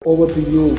Over to you,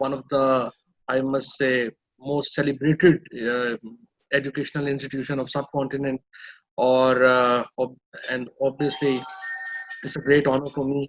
one of the, I must say, most celebrated educational institution of subcontinent, and obviously it's a great honor for me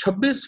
26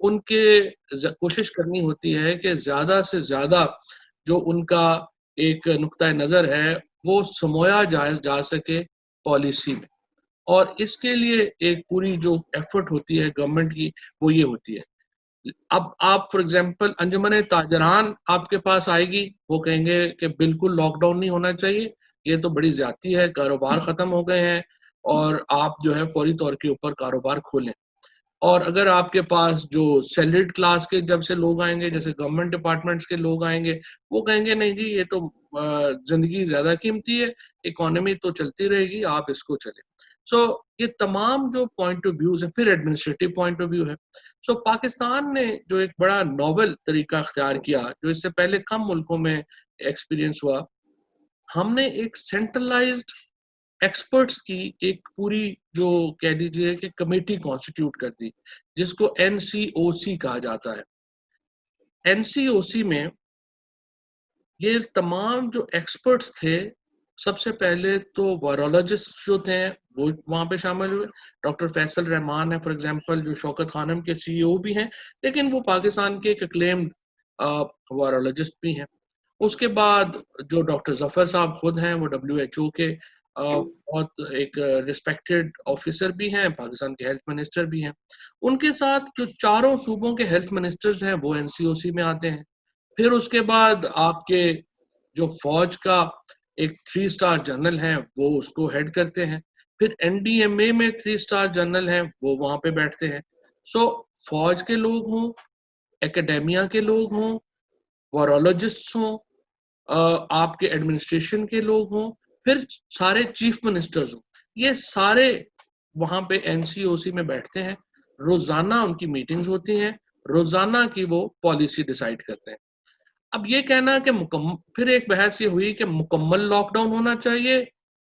ان کے کوشش کرنی ہوتی ہے کہ زیادہ سے زیادہ جو ان کا ایک نقطہ نظر ہے وہ سمویا جا سکے پالیسی میں، اور اس کے لیے ایک پوری جو ایفرٹ ہوتی ہے گورنمنٹ کی وہ یہ ہوتی ہے۔ اب آپ فار ایگزامپل انجمن تاجران آپ کے پاس آئے گی، وہ کہیں گے کہ بالکل لاک ڈاؤن نہیں ہونا چاہیے، یہ تو بڑی زیادتی ہے، کاروبار ختم ہو گئے ہیں اور آپ جو ہے فوری طور کے اوپر کاروبار کھولیں۔ اور اگر آپ کے پاس جو سیلریڈ کلاس کے جب سے لوگ آئیں گے، جیسے گورنمنٹ ڈپارٹمنٹس کے لوگ آئیں گے، وہ کہیں گے نہیں جی یہ تو زندگی زیادہ قیمتی ہے، اکانومی تو چلتی رہے گی، آپ اس کو چلیں۔ سو یہ تمام جو پوائنٹ آف ویوز ہیں، پھر ایڈمنسٹریٹو پوائنٹ آف ویو ہے۔ سو پاکستان نے جو ایک بڑا ناول طریقہ اختیار کیا، جو اس سے پہلے کم ملکوں میں ایکسپیرینس ہوا، ہم نے ایک سینٹرلائزڈ ایکسپرٹس کی ایک پوری جو کہہ لیجیے کہ کمیٹی کانسٹیٹیوٹ کر دی، جس کو NCOC کہا جاتا ہے۔ NCOC میں یہ تمام جو ایکسپرٹس تھے، سب سے پہلے تو وائرولوجسٹ جو تھے وہ وہاں پہ شامل ہوئے۔ ڈاکٹر فیصل رحمان ہے فار ایگزامپل، جو شوکت خانم کے CEO بھی ہیں، لیکن وہ پاکستان کے ایک اکلیمڈ وائرولوجسٹ بھی ہیں۔ اس کے بعد جو ڈاکٹر ظفر صاحب خود ہیں، وہ WHO کے بہت ایک ریسپیکٹڈ آفیسر بھی ہیں، پاکستان کے ہیلتھ منسٹر بھی ہیں۔ ان کے ساتھ جو چاروں صوبوں کے ہیلتھ منسٹرز ہیں وہ NCOC میں آتے ہیں۔ پھر اس کے بعد آپ کے جو فوج کا ایک 3 اسٹار جنرل ہیں وہ اس کو ہیڈ کرتے ہیں، پھر NDMA میں 3 اسٹار جنرل ہیں وہ وہاں پہ بیٹھتے ہیں۔ سو فوج کے لوگ ہوں، اکیڈیمیا کے لوگ ہوں، وائرولوجسٹ ہوں، آپ کے ایڈمنسٹریشن کے لوگ ہوں، پھر سارے چیف منسٹرز ہوں، یہ سارے وہاں پہ NCOC میں بیٹھتے ہیں۔ روزانہ ان کی میٹنگز ہوتی ہیں، روزانہ کی وہ پالیسی ڈیسائیڈ کرتے ہیں۔ اب یہ کہنا کہ پھر ایک بحث یہ ہوئی کہ مکمل لاک ڈاؤن ہونا چاہیے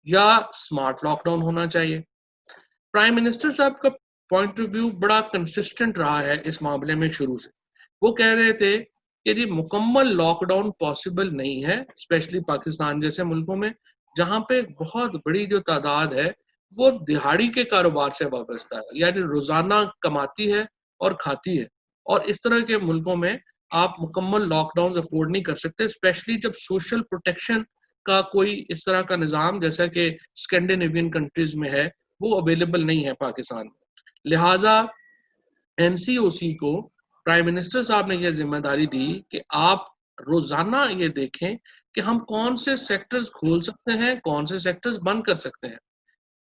یا اسمارٹ لاک ڈاؤن ہونا چاہیے۔ پرائم منسٹر صاحب کا پوائنٹ آف ویو بڑا کنسسٹنٹ رہا ہے اس معاملے میں شروع سے۔ وہ کہہ رہے تھے کہ جی مکمل لاک ڈاؤن پاسبل نہیں ہے، اسپیشلی پاکستان جیسے ملکوں میں جہاں پہ بہت بڑی جو تعداد ہے وہ دہاڑی کے کاروبار سے وابستہ ہے، یعنی روزانہ کماتی ہے اور کھاتی ہے، اور اس طرح کے ملکوں میں آپ مکمل لاک ڈاؤن افورڈ نہیں کر سکتے، اسپیشلی جب سوشل پروٹیکشن کا کوئی اس طرح کا نظام جیسا کہ اسکینڈینیوین کنٹریز میں ہے وہ اویلیبل نہیں ہے پاکستان میں۔ لہٰذا NCOC کو پرائم منسٹر صاحب نے یہ ذمہ داری دی کہ آپ روزانہ یہ دیکھیں کہ ہم کون سے سیکٹرز کھول سکتے ہیں، کون سے سیکٹرز بند کر سکتے ہیں۔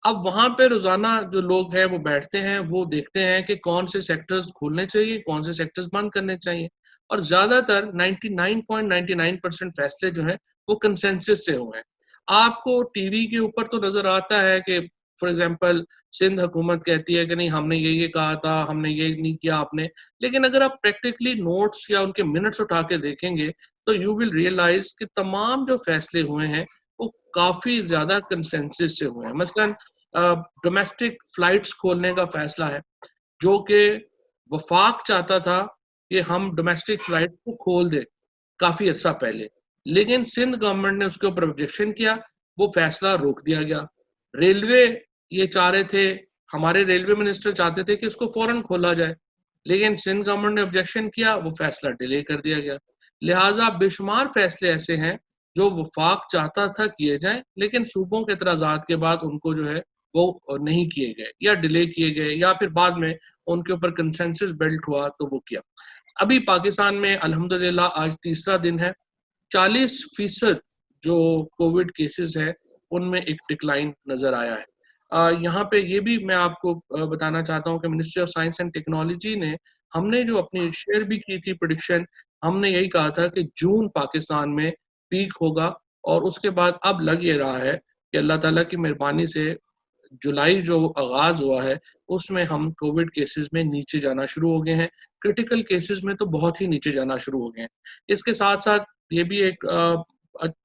اب وہاں پہ روزانہ جو لوگ ہیں وہ بیٹھتے ہیں، وہ دیکھتے ہیں کہ کون سے سیکٹرز کھولنے چاہیے، کون سے سیکٹرز بند کرنے چاہیے، اور زیادہ تر 99.99% فیصلے جو ہیں وہ کنسنسس سے ہوئے ہیں۔ آپ کو ٹی وی کے اوپر تو نظر آتا ہے کہ فار ایگزامپل سندھ حکومت کہتی ہے کہ نہیں ہم نے یہ کہا تھا، ہم نے یہ نہیں کیا آپ نے، لیکن اگر آپ پریکٹیکلی نوٹس یا ان کے منٹس اٹھا کے دیکھیں گے تو یو ول ریئلائز کہ تمام جو فیصلے ہوئے ہیں وہ کافی زیادہ کنسنسس سے ہوئے ہیں۔ مثلاً ڈومیسٹک فلائٹس کھولنے کا فیصلہ ہے، جو کہ وفاق چاہتا تھا کہ ہم ڈومیسٹک فلائٹ کو کھول دیں کافی عرصہ پہلے، لیکن سندھ گورنمنٹ نے اس کے اوپر آبجیکشن کیا، وہ فیصلہ روک دیا گیا۔ ریلوے یہ چاہ رہے تھے، ہمارے ریلوے منسٹر چاہتے تھے کہ اس کو فوراً کھولا جائے، لیکن سندھ گورنمنٹ نے آبجیکشن کیا، وہ فیصلہ ڈیلے کر دیا گیا۔ لہٰذا بے شمار فیصلے ایسے ہیں جو وفاق چاہتا تھا کیے جائیں، لیکن صوبوں کے اعتراضات کے بعد ان کو جو ہے وہ نہیں کیے گئے یا ڈیلے کیے گئے، یا پھر بعد میں ان کے اوپر کنسنسس بلٹ ہوا تو وہ کیا۔ ابھی پاکستان میں الحمدللہ آج تیسرا دن ہے، 40% جو کووڈ کیسز ہے ان میں ایک ڈکلائن نظر آیا ہے۔ یہاں پہ یہ بھی میں آپ کو بتانا چاہتا ہوں کہ ministry of science and technology نے، ہم نے جو اپنی شیئر بھی کی تھی پریڈکشن، ہم نے یہی کہا تھا کہ جون پاکستان میں پیک ہوگا، اور اس کے بعد اب لگ یہ رہا ہے کہ اللہ تعالیٰ کی مہربانی سے جولائی جو آغاز ہوا ہے اس میں ہم کووڈ کیسز میں نیچے جانا شروع ہو گئے ہیں، کرٹیکل کیسز میں تو بہت ہی نیچے جانا شروع ہو گئے ہیں۔ اس کے ساتھ ساتھ یہ بھی ایک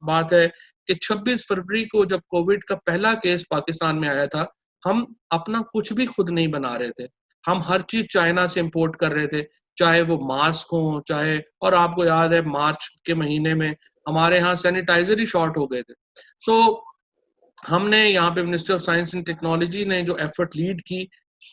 بات ہے کہ 26 فروری کو جب کووڈ کا پہلا کیس پاکستان میں آیا تھا، ہم اپنا کچھ بھی خود نہیں بنا رہے تھے، ہم ہر چیز چائنا سے امپورٹ کر رہے تھے، چاہے وہ ماسک ہوں، چاہے، اور آپ کو یاد ہے مارچ کے مہینے میں ہمارے ہاں سینیٹائزر ہی شارٹ ہو گئے تھے۔ سو ہم نے یہاں پہ ministry of science and technology نے جو ایفرٹ لیڈ کی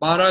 12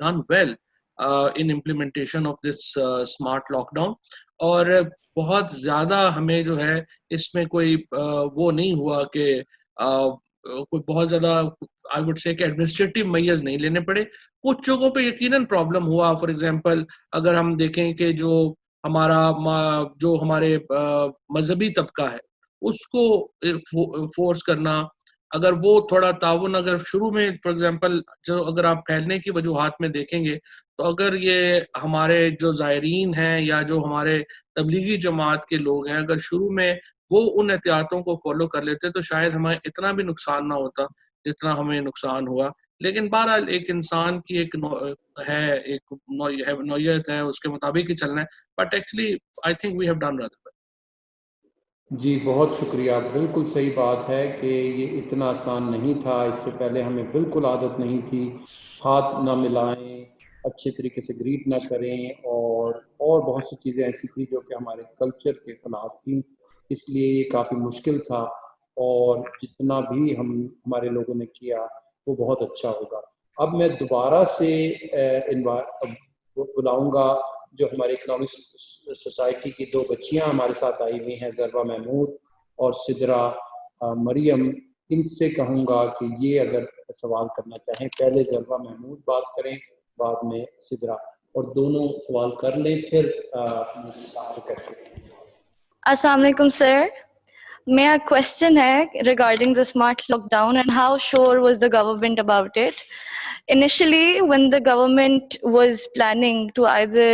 done well in implementation of this smart lockdown. اور بہت زیادہ ہمیں جو ہے اس میں کوئی وہ نہیں ہوا کہ کوئی بہت زیادہ آئی وڈ سے کہ ایڈمنسٹریٹو میئرز نہیں لینے پڑے. کچھ جگہوں پہ یقیناً پرابلم ہوا. فار ایگزامپل اگر ہم دیکھیں کہ جو ہمارے مذہبی طبقہ ہے اس کو فورس کرنا, اگر وہ تھوڑا تعاون اگر شروع میں فار ایگزامپل جو اگر آپ پھیلنے کی وجوہات میں دیکھیں گے تو اگر یہ ہمارے جو زائرین ہیں یا جو ہمارے تبلیغی جماعت کے لوگ ہیں اگر شروع میں وہ ان احتیاطوں کو فالو کر لیتے تو شاید ہمیں اتنا بھی نقصان نہ ہوتا جتنا ہمیں نقصان ہوا. لیکن بہرحال ایک انسان کی ایک نوعیت ہے, اس کے مطابق ہی چلنا ہے. But actually I think we have done rather. جی بہت شکریہ. بالکل صحیح بات ہے کہ یہ اتنا آسان نہیں تھا. اس سے پہلے ہمیں بالکل عادت نہیں تھی. ہاتھ نہ ملائیں, اچھے طریقے سے گریٹ نہ کریں, اور بہت سی چیزیں ایسی تھیں جو کہ ہمارے کلچر کے خلاف تھیں. اس لیے یہ کافی مشکل تھا, اور جتنا بھی ہمارے لوگوں نے کیا وہ بہت اچھا ہوگا. اب میں دوبارہ سے بلاؤں گا جو ہماری اکنامک سوسائٹی کی 2 بچیاں ہمارے ساتھ آئی ہوئی ہیں, ضربہ محمود اور سدرا مریم. ان سے کہوں گا کہ یہ اگر سوال کرنا چاہیں پہلے ضربہ محمود بات کریں, بعد میں سدرا, اور دونوں سوال کر لیں پھر السلام علیکم سر. میرا کوشچن ہے regarding the smart lockdown and how sure was the government about it. Initially when the government was planning to either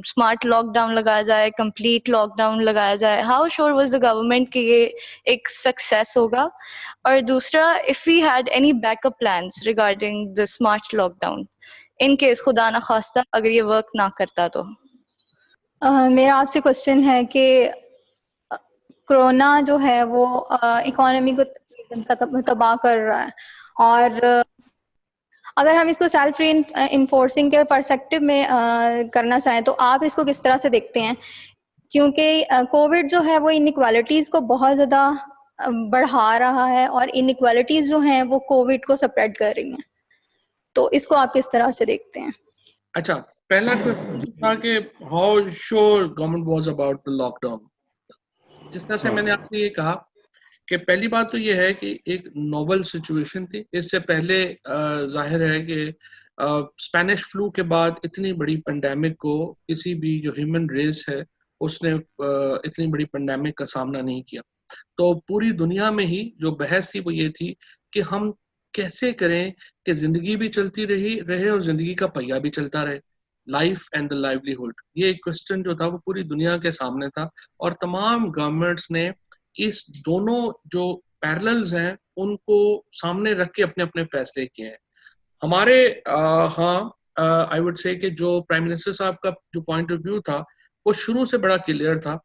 smart lockdown لگایا جائے, complete lockdown لگایا جائے, how sure was the government کہ یہ ایک success ہوگا؟ اور دوسرا, if we had any backup plans regarding the smart lockdown in case خدا نخواستہ اگر یہ ورک نہ کرتا تو. میرا آپ سے کوشچن ہے کہ کرونا جو ہے وہ اکانومی کو تباہ کر رہا ہے, اور اگر ہم اس کو سیلف ری انفورسنگ کے پرسپیکٹو میں کرنا چاہیں تو آپ اس کو کس طرح سے دیکھتے ہیں؟ کیونکہ کووڈ جو ہے وہ انیکوالٹیز کو بہت زیادہ بڑھا رہا ہے, اور انیکوالٹیز جو ہیں وہ کووڈ کو سپریڈ کر رہی ہیں, تو اس کو آپ کس طرح سے دیکھتے ہیں؟ اچھا, پہلا تھا کہ how sure government was about the lockdown. جس طرح سے میں نے آپ سے یہ کہا کہ پہلی بات تو یہ ہے کہ ایک نوول سچویشن تھی. اس سے پہلے ظاہر ہے کہ اسپینش فلو کے بعد اتنی بڑی پینڈیمک کو کسی بھی جو ہیومن ریس ہے اس نے اتنی بڑی پینڈیمک کا سامنا نہیں کیا. تو پوری دنیا میں ہی جو بحث تھی وہ یہ تھی کہ ہم کیسے کریں کہ زندگی بھی چلتی رہے اور زندگی کا پہیہ بھی چلتا رہے, لائف اینڈ دا لائیولیہڈ. یہ ایک کوسچن جو تھا وہ پوری دنیا کے سامنے تھا, اور تمام گورنمنٹس نے اس دونوں جو پیرللز ہیں ان کو سامنے رکھ کے اپنے اپنے فیصلے کیے ہیں. ہمارے ہاں آئی وڈ سے کہ جو پرائم منسٹر صاحب کا جو پوائنٹ آف ویو تھا وہ شروع سے بڑا کلیئر تھا,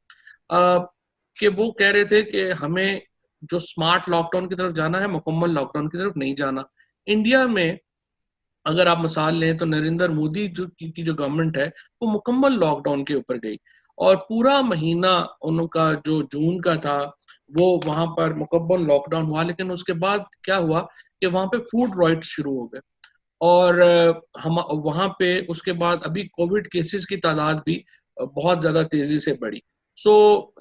کہ وہ کہہ رہے تھے کہ ہمیں جو اسمارٹ لاک ڈاؤن کی طرف جانا ہے, مکمل لاک ڈاؤن کی طرف نہیں جانا. انڈیا میں اگر آپ مثال لیں تو نریندر مودی کی جو گورنمنٹ ہے وہ مکمل لاک ڈاؤن کے اوپر گئی, اور پورا مہینہ ان کا جو جون کا تھا وہ وہاں پر مکمل لاک ڈاؤن ہوا. لیکن اس کے بعد کیا ہوا کہ وہاں پہ فوڈ رائٹس شروع ہو گئے, اور ہم وہاں پہ اس کے بعد ابھی کووڈ کیسز کی تعداد بھی بہت زیادہ تیزی سے بڑھی. سو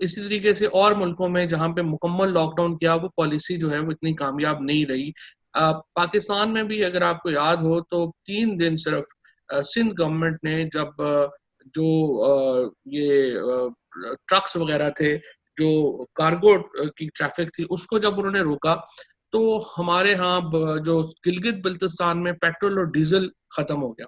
اسی طریقے سے اور ملکوں میں جہاں پہ مکمل لاک ڈاؤن کیا وہ پالیسی جو ہے وہ اتنی کامیاب نہیں رہی. پاکستان میں بھی اگر آپ کو یاد ہو تو 3 دن صرف سندھ گورنمنٹ نے جب جو یہ ٹرکس وغیرہ تھے جو کارگو کی ٹریفک تھی اس کو جب انہوں نے روکا تو ہمارے ہاں جو گلگت بلتستان میں پیٹرول اور ڈیزل ختم ہو گیا.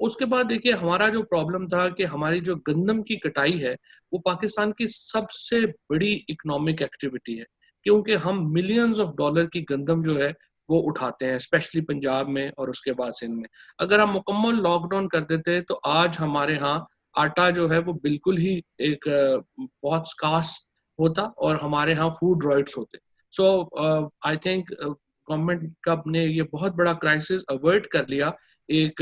اس کے بعد دیکھیے ہمارا جو پرابلم تھا کہ ہماری جو گندم کی کٹائی ہے وہ پاکستان کی سب سے بڑی اکنامک ایکٹیویٹی ہے, کیونکہ ہم ملینز آف ڈالر کی گندم جو ہے وہ اٹھاتے ہیں, اسپیشلی پنجاب میں اور اس کے بعد سندھ میں. اگر ہم مکمل لاک ڈاؤن کر دیتے تو آج ہمارے ہاں آٹا جو ہے وہ بالکل ہی ایک بہت سکارس ہوتا اور ہمارے ہاں فوڈ رائٹس ہوتے. سو آئی تھنک گورنمنٹ کا نے یہ بہت بڑا کرائسس اوائڈ کر لیا ایک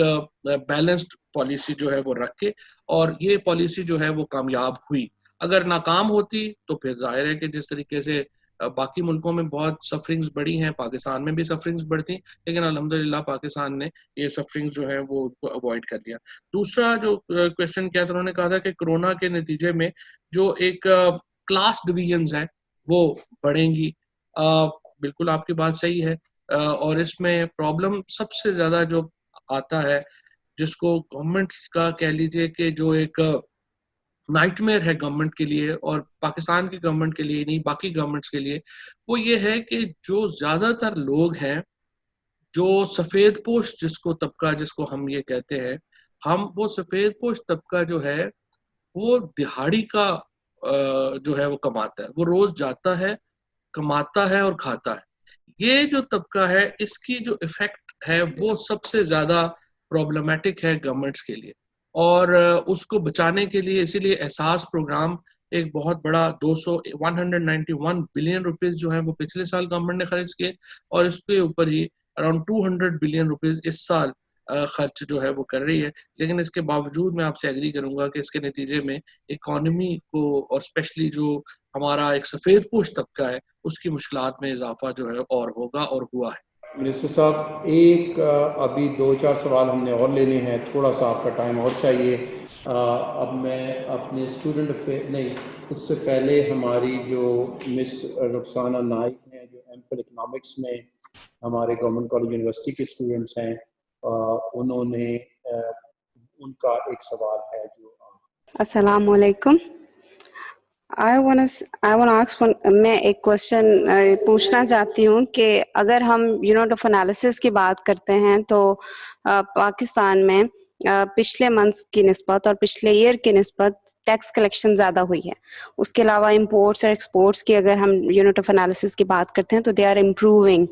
بیلنسڈ پالیسی جو ہے وہ رکھ کے, اور یہ پالیسی جو ہے وہ کامیاب ہوئی. اگر ناکام ہوتی تو پھر ظاہر ہے کہ جس طریقے سے باقی ملکوں میں بہت سفرنگز بڑھی ہیں, پاکستان میں بھی سفرنگز بڑھتی, لیکن الحمدللہ پاکستان نے یہ سفرنگز جو ہیں وہ اوائڈ کر لیا. دوسرا جو کویشچن کیا تھا, انہوں نے کہا تھا کہ کرونا کے نتیجے میں جو ایک کلاس ڈویژنز ہیں وہ بڑھیں گی. بالکل آپ کی بات صحیح ہے, اور اس میں پرابلم سب سے زیادہ جو آتا ہے, جس کو گورنمنٹ کا کہہ لیجیے کہ جو ایک نائٹ میئر ہے گورنمنٹ کے لیے, اور پاکستان کی گورنمنٹ کے لیے نہیں باقی گورنمنٹس کے لیے, وہ یہ ہے کہ جو زیادہ تر لوگ ہیں جو سفید پوش جس کو ہم یہ کہتے ہیں, وہ سفید پوش طبقہ جو ہے وہ دہاڑی کا جو ہے وہ کماتا ہے, وہ روز جاتا ہے, کماتا ہے اور کھاتا ہے. یہ جو طبقہ ہے اس کی جو ایفیکٹ ہے وہ سب سے زیادہ پرابلمٹک ہے گورنمنٹس کے لیے, اور اس کو بچانے کے لیے اسی لیے احساس پروگرام ایک بہت بڑا 191 بلین روپیز جو ہیں وہ پچھلے سال گورنمنٹ نے خرچ کیے, اور اس کے اوپر ہی اراؤنڈ 200 بلین روپیز اس سال خرچ جو ہے وہ کر رہی ہے. لیکن اس کے باوجود میں آپ سے ایگری کروں گا کہ اس کے نتیجے میں اکانومی کو, اور اسپیشلی جو ہمارا ایک سفید پوش طبقہ ہے, اس کی مشکلات میں اضافہ جو ہے اور ہوگا اور ہوا ہے. منسٹر صاحب, ایک ابھی 2-4 سوال ہم نے اور لینے ہیں, تھوڑا سا آپ کا ٹائم اور چاہیے. اب میں اپنے اسٹوڈنٹ اس سے پہلے ہماری جو مس رخسانہ نائک ہیں جو ایم فل اکنامکس میں ہمارے گورنمنٹ کالج یونیورسٹی کے اسٹوڈنٹس ہیں, انہوں نے ان کا ایک سوال ہے جو. السلام علیکم. I want to ask میں ایک کوشچن پوچھنا چاہتی ہوں کہ اگر ہم یونٹ آف انالیسس کی بات کرتے ہیں تو پاکستان میں پچھلے منتھ کی نسبت اور پچھلے ایئر کی نسبت ٹیکس کلیکشن زیادہ ہوئی ہے. اس کے علاوہ امپورٹس اور ایکسپورٹس کی اگر ہم یونٹ آف انالیسس کی بات کرتے ہیں تو دے آر امپروونگ,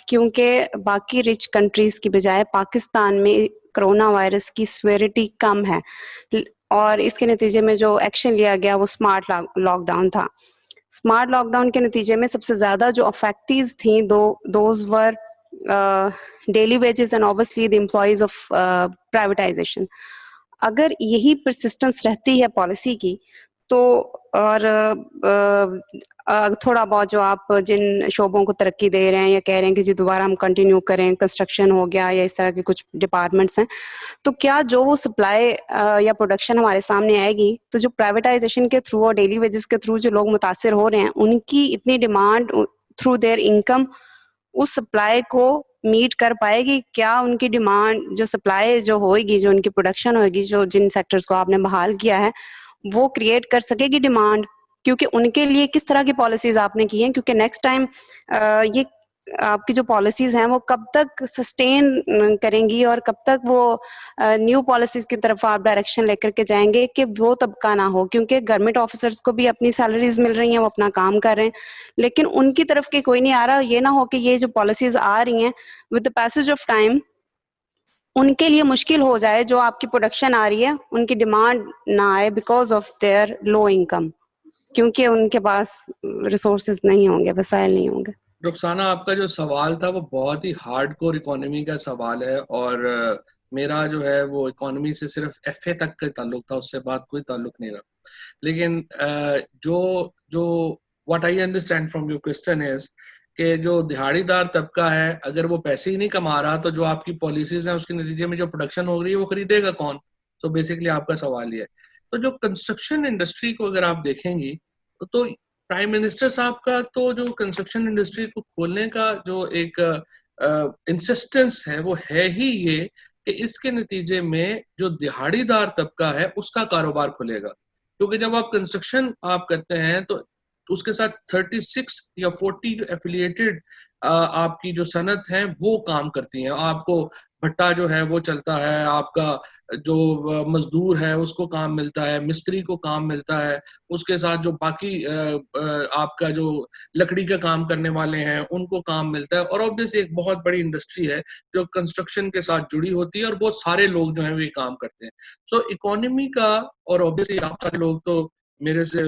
کیونکہ باقی رچ کنٹریز کی بجائے پاکستان میں کرونا وائرس کی سیویرٹی کم ہے, اور اس کے نتیجے میں جو ایکشن لیا گیا وہ اسمارٹ لاک ڈاؤن تھا. اسمارٹ لاک ڈاؤن کے نتیجے میں سب سے زیادہ جو افیکٹیز تھیں those were daily wages and obviously the employees of privatisation. اگر یہی پرسسٹنس رہتی ہے پالیسی کی تو, اور تھوڑا بہت جو آپ جن شعبوں کو ترقی دے رہے ہیں یا کہہ رہے ہیں کہ جی دوبارہ ہم کنٹینیو کریں, کنسٹرکشن ہو گیا یا اس طرح کے کچھ ڈپارٹمنٹس ہیں, تو کیا جو وہ سپلائی یا پروڈکشن ہمارے سامنے آئے گی تو جو پرائیویٹائزیشن کے تھرو اور ڈیلی ویجز کے تھرو جو لوگ متاثر ہو رہے ہیں ان کی اتنی ڈیمانڈ تھرو دیئر انکم اس سپلائی کو میٹ کر پائے گی؟ کیا ان کی ڈیمانڈ جو سپلائی جو ہوئے گی, جو ان کی پروڈکشن ہوئے گی, جو جن سیکٹرز کو آپ نے بحال کیا ہے وہ کریٹ کر سکے گی ڈیمانڈ؟ کیونکہ ان کے لیے کس طرح کی پالیسیز آپ نے کی ہیں, کیونکہ نیکسٹ ٹائم یہ آپ کی جو پالیسیز ہیں وہ کب تک سسٹین کریں گی اور کب تک وہ نیو پالیسیز کی طرف آپ ڈائریکشن لے کر کے جائیں گے کہ وہ طبقہ نہ ہو, کیونکہ گورنمنٹ آفیسرز کو بھی اپنی سیلریز مل رہی ہیں, وہ اپنا کام کر رہے ہیں, لیکن ان کی طرف کے کوئی نہیں آ رہا. یہ نہ ہو کہ یہ جو پالیسیز آ رہی ہیں with the passage of time ان کے لیے مشکل ہو جائے, جو آپ کی پروڈکشن آ رہی ہے ان کی ڈیمانڈ نہ آئے because of their low income, کیونکہ ان کے پاس ریسورسز نہیں ہوں گے, وسائل نہیں ہوں گے. رخسانہ, آپ کا جو سوال تھا وہ بہت ہی ہارڈ کور اکانومی کا سوال ہے, اور میرا جو ہے وہ اکانومی سے صرف ایف اے تک کا تعلق تھا, اس سے بعد کوئی تعلق نہیں رہا. لیکن جو what I understand from your question از کہ جو دہاڑی دار طبقہ ہے اگر وہ پیسے ہی نہیں کما رہا تو جو آپ کی پالیسیز ہیں اس کے نتیجے میں جو پروڈکشن ہو رہی ہے وہ خریدے گا کون؟ تو بیسکلی آپ کا سوال یہ ہے. تو جو کنسٹرکشن انڈسٹری کو اگر آپ دیکھیں گی تو پرائم منسٹر صاحب کا تو جو کنسٹرکشن انڈسٹری کو کھولنے کا جو ایک انسسٹنس ہے وہ ہے ہی یہ کہ اس کے نتیجے میں جو دہاڑی دار طبقہ ہے اس کا کاروبار کھلے گا. کیونکہ جب آپ کنسٹرکشن آپ کرتے ہیں تو اس کے ساتھ 36 یا 40 جو ایفیلیٹڈ آپ کی جو صنعت ہیں وہ کام کرتی ہیں. آپ کو بھٹا جو ہے وہ چلتا ہے, آپ کا جو مزدور ہے اس کو کام ملتا ہے, مستری کو کام ملتا ہے, اس کے ساتھ جو باقی آپ کا جو لکڑی کا کام کرنے والے ہیں ان کو کام ملتا ہے. اور obviously ایک بہت بڑی انڈسٹری ہے جو کنسٹرکشن کے ساتھ جڑی ہوتی ہے اور بہت سارے لوگ جو ہیں وہ یہ کام کرتے ہیں. سو اکانومی کا, اور obviously آپ سارے لوگ تو میرے سے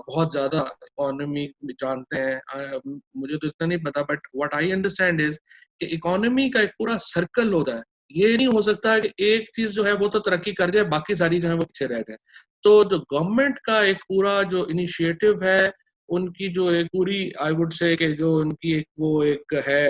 بہت زیادہ اکانومی جانتے ہیں, مجھے تو اتنا نہیں پتا, but what I understand is کہ اکانومی کا ایک پورا سرکل ہوتا ہے. یہ نہیں ہو سکتا کہ ایک چیز جو ہے وہ تو ترقی کر جائے باقی ساری جو ہے وہ پیچھے رہ جائے. تو جو گورنمنٹ کا ایک پورا جو انیشیٹو ہے ان کی جو ایک پوری آئی وڈ سے کہ جو ان کی ایک وہ ایک ہے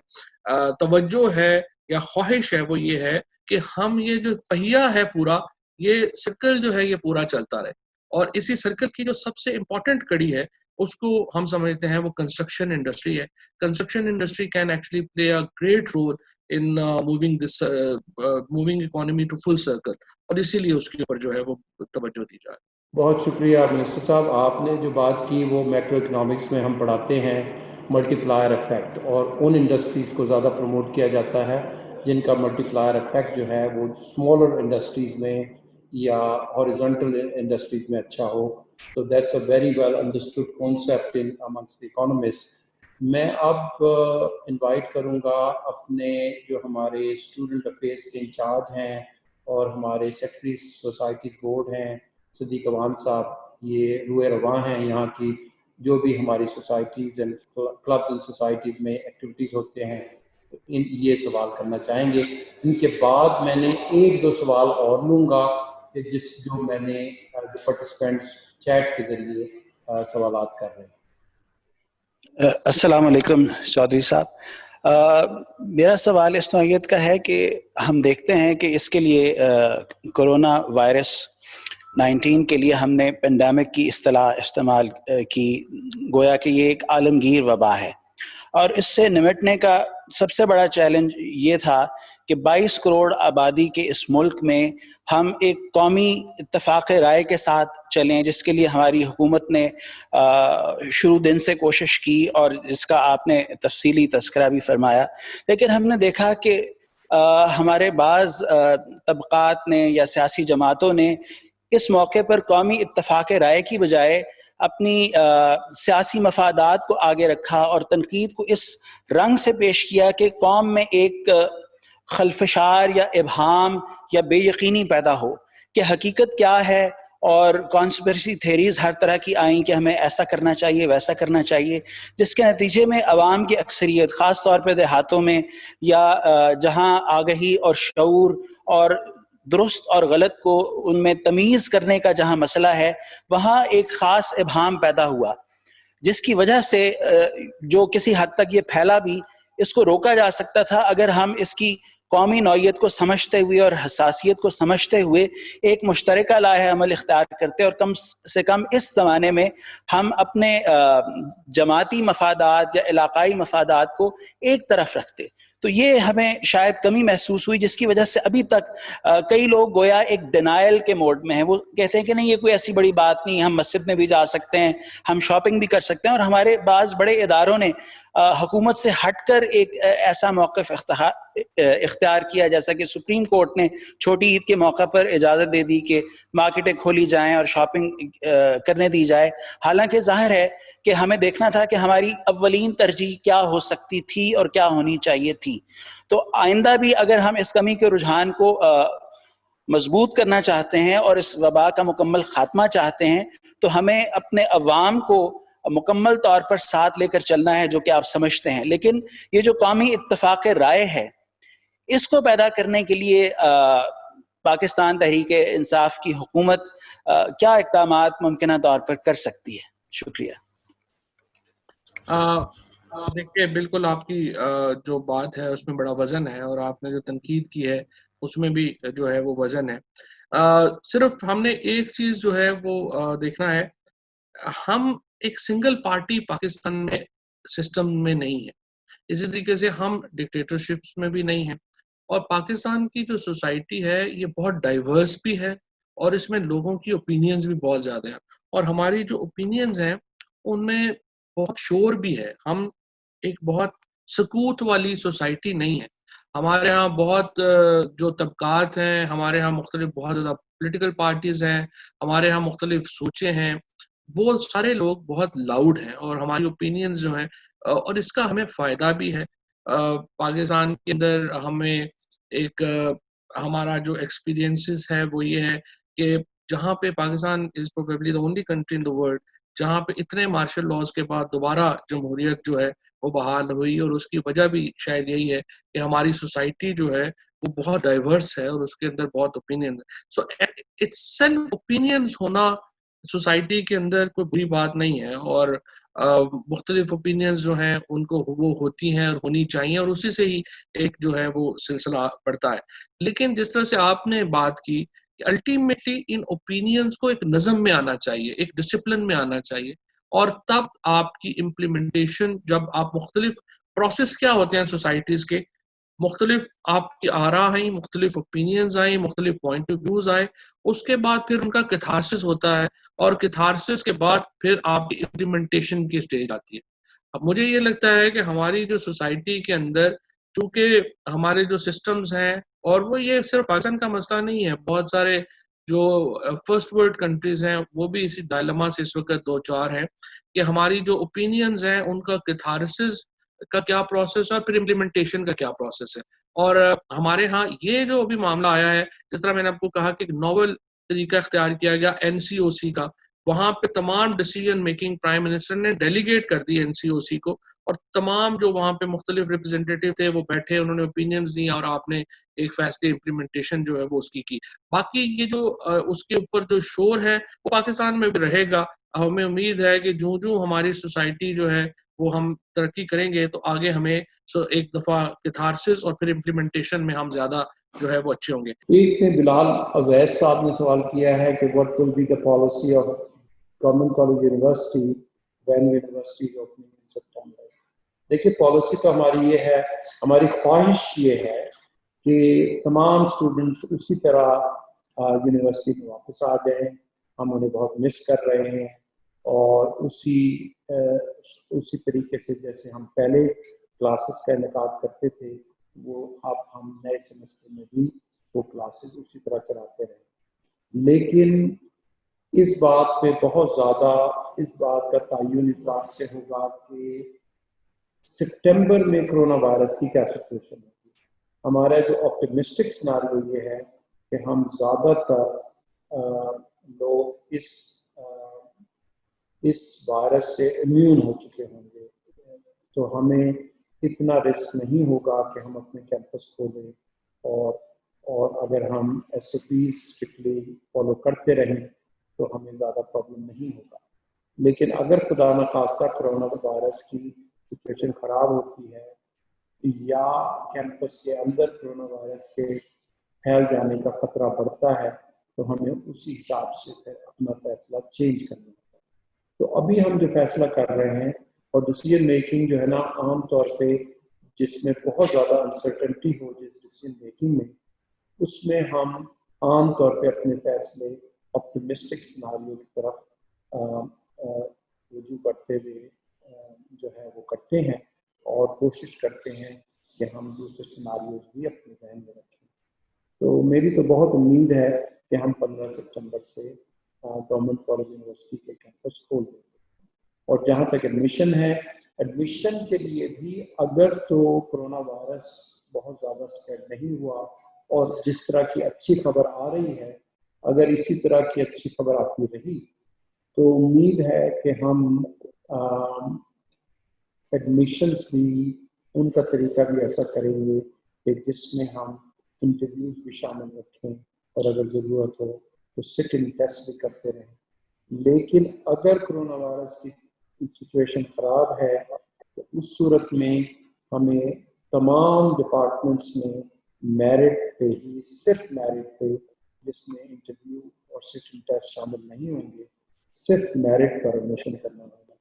توجہ ہے یا خواہش ہے وہ یہ ہے کہ ہم یہ جو پہیہ ہے پورا یہ سرکل جو ہے یہ پورا چلتا رہے. اور اسی سرکل کی جو سب سے امپورٹنٹ کڑی ہے اس کو ہم سمجھتے ہیں وہ کنسٹرکشن انڈسٹری ہے. Construction industry can actually play a great role in moving economy to full circle, اور اسی لیے اس کے اوپر جو ہے وہ توجہ دی جائے. بہت شکریہ منسٹر صاحب. آپ نے جو بات کی وہ میکرو اکنامکس میں ہم پڑھاتے ہیں ملٹی پلائر افیکٹ, اور ان انڈسٹریز کو زیادہ پروموٹ کیا جاتا ہے جن کا ملٹی پلائر افیکٹ جو ہے وہ اسمالر انڈسٹریز میں یا ہاریزونٹل انڈسٹریز میں اچھا ہو. تو that's a very well understood concept in amongst the economist. میں اب انوائٹ کروں گا اپنے جو ہمارے اسٹوڈنٹ افیئرس کے انچارج ہیں اور ہمارے سیکرٹری سوسائٹی بورڈ ہیں صدیق اوان صاحب, یہ روئے رواں ہیں یہاں کی, جو بھی ہماری societies and clubs and societies میں ایکٹیویٹیز ہوتے ہیں یہ سوال کرنا چاہیں گے. ان کے بعد میں نے ایک دو سوال اور لوں گا کہ جو میں نے پارٹیسپینٹس چیٹ کے ذریعے سوالات کر رہے ہیں. السلام علیکم چودھری صاحب. میرا سوال اس نوعیت کا ہے کہ ہم دیکھتے ہیں کہ اس کے لیے کرونا وائرس 19 کے لیے ہم نے پینڈیمک کی اصطلاح استعمال کی, گویا کہ یہ ایک عالمگیر وبا ہے, اور اس سے نمٹنے کا سب سے بڑا چیلنج یہ تھا کہ 22 کروڑ آبادی کے اس ملک میں ہم ایک قومی اتفاق رائے کے ساتھ چلیں, جس کے لیے ہماری حکومت نے شروع دن سے کوشش کی اور جس کا آپ نے تفصیلی تذکرہ بھی فرمایا. لیکن ہم نے دیکھا کہ ہمارے بعض طبقات نے یا سیاسی جماعتوں نے اس موقع پر قومی اتفاق رائے کی بجائے اپنی سیاسی مفادات کو آگے رکھا اور تنقید کو اس رنگ سے پیش کیا کہ قوم میں ایک خلفشار یا ابہام یا بے یقینی پیدا ہو کہ حقیقت کیا ہے, اور کانسپریسی تھیریز ہر طرح کی آئیں کہ ہمیں ایسا کرنا چاہیے ویسا کرنا چاہیے, جس کے نتیجے میں عوام کی اکثریت خاص طور پہ دیہاتوں میں یا جہاں آگہی اور شعور اور درست اور غلط کو ان میں تمیز کرنے کا جہاں مسئلہ ہے وہاں ایک خاص ابہام پیدا ہوا, جس کی وجہ سے جو کسی حد تک یہ پھیلا بھی اس کو روکا جا سکتا تھا اگر ہم اس کی قومی نوعیت کو سمجھتے ہوئے اور حساسیت کو سمجھتے ہوئے ایک مشترکہ لاہ عمل اختیار کرتے, اور کم سے کم اس زمانے میں ہم اپنے جماعتی مفادات یا علاقائی مفادات کو ایک طرف رکھتے. تو یہ ہمیں شاید کمی محسوس ہوئی, جس کی وجہ سے ابھی تک کئی لوگ گویا ایک ڈینائل کے موڈ میں ہیں. وہ کہتے ہیں کہ نہیں یہ کوئی ایسی بڑی بات نہیں, ہم مسجد میں بھی جا سکتے ہیں, ہم شاپنگ بھی کر سکتے ہیں. اور ہمارے بعض بڑے اداروں نے حکومت سے ہٹ کر ایک ایسا موقف اختیار کیا, جیسا کہ سپریم کورٹ نے چھوٹی عید کے موقع پر اجازت دے دی کہ مارکیٹیں کھولی جائیں اور شاپنگ کرنے دی جائے. حالانکہ ظاہر ہے کہ ہمیں دیکھنا تھا کہ ہماری اولین ترجیح کیا ہو سکتی تھی اور کیا ہونی چاہیے تھی. تو آئندہ بھی اگر ہم اس کمی کے رجحان کو مضبوط کرنا چاہتے ہیں اور اس وبا کا مکمل خاتمہ چاہتے ہیں تو ہمیں اپنے عوام کو مکمل طور پر ساتھ لے کر چلنا ہے, جو کہ آپ سمجھتے ہیں. لیکن یہ جو قومی اتفاق رائے ہے اس کو پیدا کرنے کے لیے پاکستان تحریک انصاف کی حکومت کیا اقدامات ممکنہ طور پر کر سکتی ہے؟ شکریہ. دیکھیے بالکل آپ کی جو بات ہے اس میں بڑا وزن ہے, اور آپ نے جو تنقید کی ہے اس میں بھی جو ہے وہ وزن ہے. صرف ہم نے ایک چیز جو ہے وہ دیکھنا ہے, ہم ایک سنگل پارٹی پاکستان میں سسٹم میں نہیں ہے, اسی طریقے سے ہم ڈکٹیٹرشپس میں بھی نہیں ہیں, اور پاکستان کی جو سوسائٹی ہے یہ بہت ڈائیورس بھی ہے, اور اس میں لوگوں کی اوپینینز بھی بہت زیادہ ہیں, اور ہماری جو اوپینینز ہیں ان میں بہت شور بھی ہے. ہم ایک بہت سکوت والی سوسائٹی نہیں ہے. ہمارے ہاں بہت جو طبقات ہیں, ہمارے ہاں مختلف بہت زیادہ پولیٹیکل پارٹیز ہیں, ہمارے ہاں مختلف سوچیں ہیں, وہ سارے لوگ بہت لاؤڈ ہیں, اور ہماری اوپینینز جو ہیں, اور اس کا ہمیں فائدہ بھی ہے. پاکستان کے اندر ہمیں ایک ہمارا جو ایکسپیرینسز ہے وہ یہ ہے کہ جہاں پہ Pakistan is probably the only country in the world جہاں پہ اتنے مارشل لاز کے بعد دوبارہ جمہوریت جو ہے وہ بحال ہوئی, اور اس کی وجہ بھی شاید یہی ہے کہ ہماری سوسائٹی جو ہے وہ بہت ڈائیورس ہے اور اس کے اندر بہت اوپینینز ہیں. سو اٹس سیلف اوپینینز ہونا سوسائٹی کے اندر کوئی بری بات نہیں ہے, اور مختلف اوپینینز جو ہیں ان کو وہ ہوتی ہیں اور ہونی چاہیے، اور اسی سے ہی ایک جو ہے وہ سلسلہ بڑھتا ہے. لیکن جس طرح سے آپ نے بات کی کہ الٹیمیٹلی ان اوپینینز کو ایک نظم میں آنا چاہیے، ایک ڈسپلن میں آنا چاہیے، اور تب آپ کی امپلیمنٹیشن، جب آپ مختلف پروسیس کیا ہوتے ہیں سوسائٹیز کے، مختلف آپ کی آراء ہیں، مختلف اوپینینز آئیں، مختلف پوائنٹ آف ویوز آئے، اس کے بعد پھر ان کا کیتھارسس ہوتا ہے، اور کیتھارسس کے بعد پھر آپ کی امپلیمنٹیشن کی سٹیج آتی ہے. اب مجھے یہ لگتا ہے کہ ہماری جو سوسائٹی کے اندر، چونکہ ہمارے جو سسٹمز ہیں، اور وہ یہ صرف پاکستان کا مسئلہ نہیں ہے، بہت سارے جو فرسٹ ورلڈ کنٹریز ہیں وہ بھی اسی ڈائلما سے اس وقت دو چار ہیں کہ ہماری جو اوپینینز ہیں ان کا کیتھارسس کا کیا پروسیس ہے، پھر امپلیمنٹیشن کا کیا پروسیس ہے. اور ہمارے ہاں یہ جو ابھی معاملہ آیا ہے، جس طرح میں نے آپ کو کہا کہ ایک ناول طریقہ اختیار کیا گیا NCOC کا، وہاں پہ تمام ڈیسیجن میکنگ پرائم منسٹر نے ڈیلیگیٹ کر دی NCOC کو، اور تمام جو وہاں پہ مختلف ریپرزینٹیٹیو تھے وہ بیٹھے، انہوں نے اوپینینز دی، اور آپ نے ایک فیصلے امپلیمنٹیشن جو ہے وہ اس کی. باقی یہ جو اس کے اوپر جو شور ہے وہ پاکستان میں بھی رہے گا. ہمیں امید ہے کہ جو ہماری سوسائٹی جو ہے وہ ہم ترقی کریں گے تو آگے ہمیں ایک دفعہ کیتھارسس اور پھر امپلیمنٹیشن میں ہم زیادہ جو ہے وہ اچھے ہوں گے. ایک نے بلال اویس صاحب نے سوال کیا ہے کہ what will be the policy of government college university when university is opening in September. دیکھیے پالیسی تو ہماری یہ ہے، ہماری خواہش یہ ہے کہ تمام اسٹوڈنٹس اسی طرح یونیورسٹی میں واپس آ جائیں. ہم انہیں بہت مس کر رہے ہیں، اور اسی طریقے سے جیسے ہم پہلے کلاسز کا انعقاد کرتے تھے وہ اب ہم نئے سیمسٹر میں بھی وہ کلاسز اسی طرح چلاتے رہیں. لیکن اس بات پہ بہت زیادہ اس بات کا تعین اس بات سے ہوگا کہ سپٹمبر میں کرونا وائرس کی کیا سچویشن ہوگی. ہمارا جو آپٹیمسٹک سیناریو یہ ہے کہ ہم زیادہ تر لوگ اس وائرس سے امیون ہو چکے ہوں گے، تو ہمیں اتنا رسک نہیں ہوگا کہ ہم اپنے کیمپس کھولیں، اور اگر ہم SOPs اسٹرکٹلی فالو کرتے رہیں تو ہمیں زیادہ پرابلم نہیں ہوگا. لیکن اگر خدا نخواستہ کرونا وائرس کی سچویشن خراب ہوتی ہے یا کیمپس کے اندر کرونا وائرس کے پھیل جانے کا خطرہ بڑھتا ہے تو ہمیں اسی حساب سے پھر اپنا فیصلہ چینج کرنا ہے. تو ابھی ہم جو فیصلہ کر رہے ہیں، اور ڈیسیجن میکنگ جو ہے نا عام طور پہ جس میں بہت زیادہ انسرٹنٹی ہو جس ڈیسیجن میکنگ میں، اس میں ہم عام طور پہ اپنے فیصلے آپٹیمسٹک سیناریو کی طرف رجوع کرتے ہوئے جو ہے وہ کرتے ہیں، اور کوشش کرتے ہیں کہ ہم دوسرے سیناریوز بھی اپنے ذہن میں رکھیں. تو میری تو بہت امید ہے کہ ہم 15 سپٹمبر سے گورنمنٹ کالج یونیورسٹی کے کیمپس کھول دیں. اور جہاں تک ایڈمیشن ہے، ایڈمیشن کے لیے بھی اگر تو کرونا وائرس بہت زیادہ اسپریڈ نہیں ہوا اور جس طرح کی اچھی خبر آ رہی ہے، اگر اسی طرح کی اچھی خبر آتی رہی تو امید ہے کہ ہم ایڈمیشنس بھی ان کا طریقہ بھی ایسا کریں گے کہ جس میں ہم انٹرویوز بھی شامل رکھیں، اور اگر ضرورت ہو تو سٹ ان ٹیسٹ بھی کرتے رہیں. لیکن اگر کرونا وائرس کی سچویشن خراب ہے تو اس صورت میں ہمیں تمام ڈپارٹمنٹس میں میرٹ پہ ہی، صرف میرٹ پہ، جس میں انٹرویو اور سٹ ان ٹیسٹ شامل نہیں ہوں گے، صرف میرٹ پر ایڈمیشن کرنا ہوگا.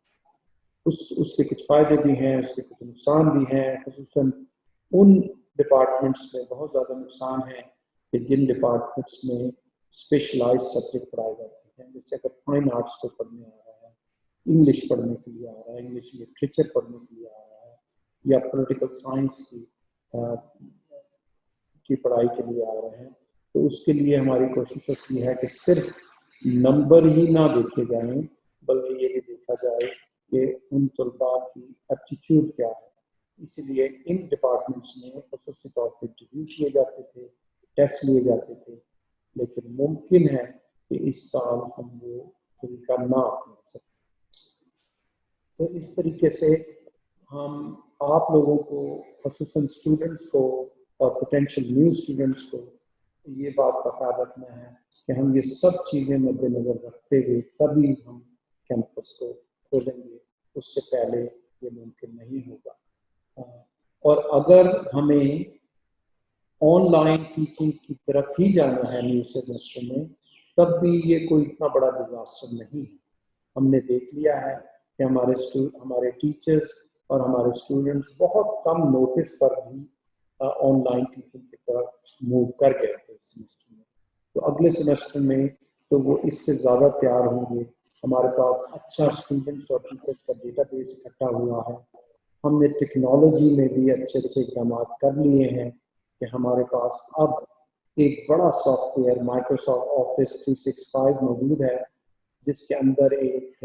اس کے کچھ فائدے بھی ہیں، اس کے کچھ نقصان بھی ہیں. خصوصاً ان ڈپارٹمنٹس میں بہت زیادہ نقصان ہے کہ جن ڈپارٹمنٹس میں اسپیشلائز سبجیکٹ پڑھائے جاتے ہیں. جیسے اگر فائن آرٹس کو پڑھنے آ رہا ہے، انگلش پڑھنے کے لیے آ رہا ہے، انگلش لٹریچر پڑھنے کے لیے آ رہا ہے، یا پولیٹیکل سائنس کی پڑھائی کے لیے آ رہے ہیں، تو اس کے لیے ہماری کوشش ہوتی ہے کہ صرف نمبر ہی نہ دیکھے جائیں، بلکہ یہ بھی دیکھا جائے کہ ان طلباء کی ایپٹیچیوڈ کیا ہے. اس لیے ان ڈپارٹمنٹس میں خصوصی طور پہ انٹرویو کیے جاتے تھے، ٹیسٹ لیے جاتے تھے. لیکن ممکن ہے کہ اس سال ہم وہ طریقہ نہ اپنا سکیں. تو اس طریقے سے ہم آپ لوگوں کو، خصوصاً اسٹوڈنٹس کو اور پوٹینشیل نیو اسٹوڈنٹس کو یہ بات بتا رکھنا ہے کہ ہم یہ سب چیزیں مد نظر رکھتے ہوئے تبھی ہم کیمپس کو کھولیں گے. اس سے پہلے یہ ممکن نہیں ہوگا. اور اگر ہمیں آن لائن ٹیچنگ کی طرف ہی جانا ہے نیو سیمسٹر میں, تب بھی یہ کوئی اتنا بڑا ڈیزاسٹر نہیں ہے. ہم نے دیکھ لیا ہے کہ ہمارے ٹیچرز اور ہمارے اسٹوڈنٹس بہت کم نوٹس پر بھی آن لائن ٹیچنگ کی طرف موو کر گئے تھے اس سیمسٹر میں. تو اگلے سیمسٹر میں تو وہ اس سے زیادہ تیار ہوں گے. ہمارے پاس اچھا اسٹوڈنٹس اور ٹیچرس کا ڈیٹا بیس اکٹھا ہوا ہے. ہم نے ٹیکنالوجی میں بھی اچھے اقدامات کر لیے ہیں کہ ہمارے پاس اب ایک بڑا سافٹ ویئر مائکروسافٹ آفس 365 موجود ہے, جس کے اندر ایک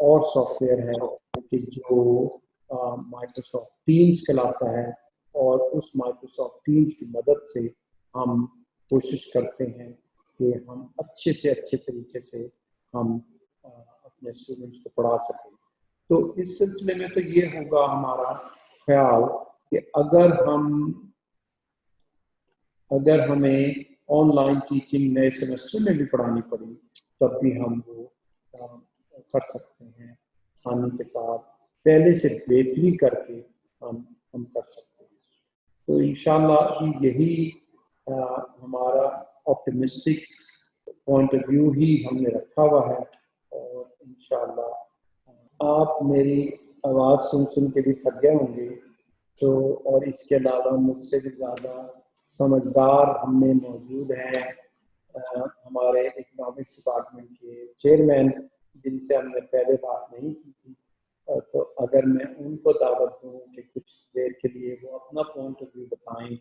اور سافٹ ویئر ہے کہ جو مائکروسافٹ ٹیمز کہلاتا ہے, اور اس مائکروسافٹ ٹیمز کی مدد سے ہم کوشش کرتے ہیں کہ ہم اچھے طریقے سے ہم اپنے اسٹوڈنٹس کو پڑھا سکیں. تو اس سلسلے میں تو یہ ہوگا ہمارا خیال کہ اگر ہمیں آن لائن ٹیچنگ نئے سیمسٹر میں بھی پڑھانی پڑی تب بھی ہم وہ کر سکتے ہیں آسانی کے ساتھ, پہلے سے بہتری کر کے ہم کر سکتے ہیں. تو انشاءاللہ یہی ہمارا آپٹیمسٹک پوائنٹ آف ویو ہی ہم نے رکھا ہوا ہے, اور انشاءاللہ آپ میری آواز سن کے بھی تھک گئے ہوں گے. تو اور اس کے علاوہ مجھ سے بھی زیادہ سمجھدار ہم میں موجود ہیں ہمارے اکنامکس ڈپارٹمنٹ کے چیئرمین, جن سے ہم نے پہلے بات نہیں کی تھی. تو اگر میں ان کو دعوت دوں کہ کچھ دیر کے لیے وہ اپنا پوائنٹ آف ویو بتائیں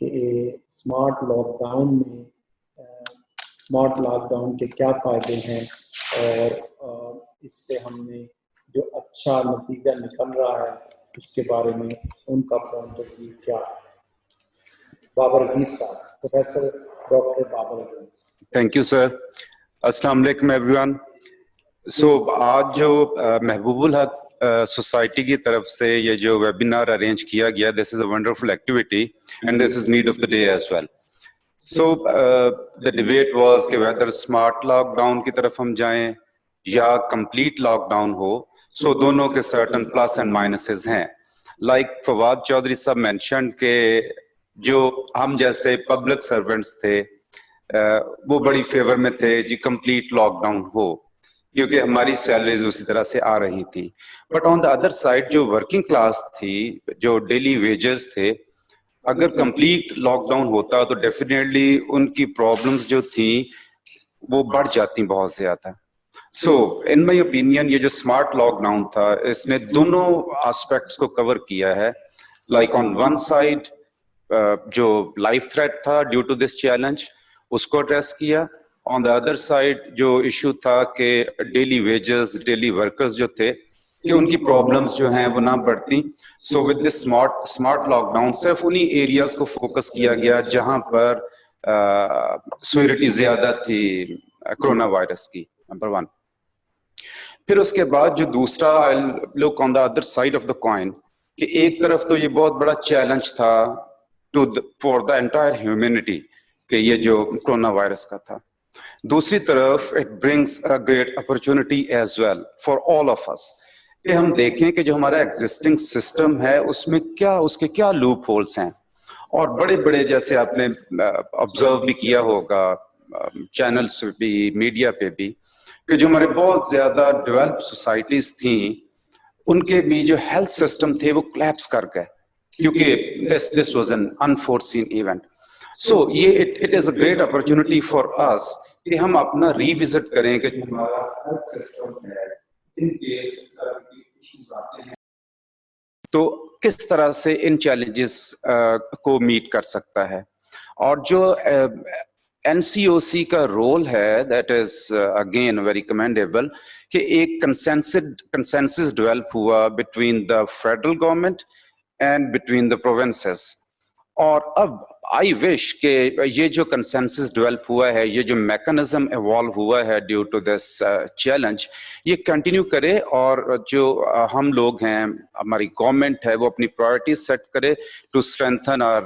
کہ اسمارٹ لاک ڈاؤن کے کیا فائدے ہیں, اور اس سے ہم نے جو اچھا نتیجہ نکل رہا ہے اس کے بارے میں ان کا پوائنٹ آف ویو کیا ہے. بابر عزیز صاحب, professor doctor Babar Aziz. Thank you sir. السلام علیکم ایوری ون. سو آج جو محبوب الحق سوسائٹی کی طرف سے یہ جو ویبینار ارینج کیا گیا, this is a wonderful activity and this is need of the day as well. So the debate was کہ ویدر اسمارٹ لاک ڈاؤن کی طرف ہم جائیں یا کمپلیٹ لاک ڈاؤن ہو. سو دونوں کے سرٹن پلس اینڈ مائنسز ہیں. لائک فواد چودھری صاحب مینشنڈ کہ جو ہم جیسے پبلک سرونٹس تھے وہ بڑی فیور میں تھے جی کمپلیٹ لاک ڈاؤن ہو, کیونکہ ہماری سیلریز اسی طرح سے آ رہی تھی. But on the other side جو ورکنگ کلاس تھی, جو ڈیلی ویجرز تھے, اگر کمپلیٹ لاک ڈاؤن ہوتا تو ڈیفینیٹلی ان کی پرابلمس جو تھیں وہ بڑھ جاتی بہت زیادہ. سو ان مائی اوپینین یہ جو اسمارٹ لاک ڈاؤن تھا اس نے دونوں آسپیکٹس کو کور کیا ہے. لائک آن ون سائڈ جو لائف تھریٹ تھا ڈیو ٹو دس چیلنج اس کو ایڈریس کیا. آن دا ادر سائڈ جو ایشو تھا کہ ڈیلی ویجز, ڈیلی ورکرز جو تھے کہ ان کی پرابلمس جو ہیں وہ نہ بڑھتی. So with this smart lockdown صرف انہی ایریاز کو فوکس کیا گیا جہاں پر سیوریٹی زیادہ تھی کرونا وائرس کی, نمبر ون. پھر اس کے بعد جو دوسرا look on the other side of the coin کہ ایک طرف تو یہ بہت بڑا چیلنج تھا فار دا انٹائر ہیومینٹی کہ یہ جو کرونا وائرس کا تھا. دوسری طرف it brings a great opportunity as well for all of us کہ ہم دیکھیں کہ جو ہمارا ایگزسٹنگ سسٹم ہے اس میں اس کے کیا لوپ ہولس ہیں. اور بڑے بڑے جیسے آپ نے آبزرو بھی کیا ہوگا چینلز پہ بھی, میڈیا پہ بھی, کہ جو ہمارے بہت زیادہ ڈیولپ سوسائٹیز تھیں ان کے بھی جو ہیلتھ سسٹم تھے وہ کلیپس کر گئے کیونکہ this was an unforeseen event. So یہ it is a great opportunity for us کہ ہم اپنا ری وزٹ کریں کہ ہمارا ہیلتھ سسٹم ہے ان کیس اس طرح کی ایشوز آتے ہیں تو کس طرح سے ان چیلنجز کو میٹ کر سکتا ہے. اور جو این سی او سی کا رول ہے that is again very commendable کہ ایک کنسنسس ڈیولپ ہوا between the federal government and between the provinces. اور اب آئی وش کہ یہ جو کنسنسس ڈیولپ ہوا ہے, یہ جو میکانزم ایوالو ہوا ہے ڈیو ٹو دس چیلنج, یہ کنٹینیو کرے اور جو ہم لوگ ہیں, ہماری گورنمنٹ ہے, وہ اپنی پرائرٹیز سیٹ کرے to strengthen our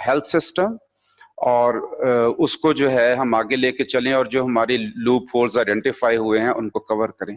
health system اور اس کو جو ہے ہم آگے لے کے چلیں اور جو ہماری لوپ ہولز آئیڈینٹیفائی ہوئے ہیں ان کو کور کریں.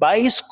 22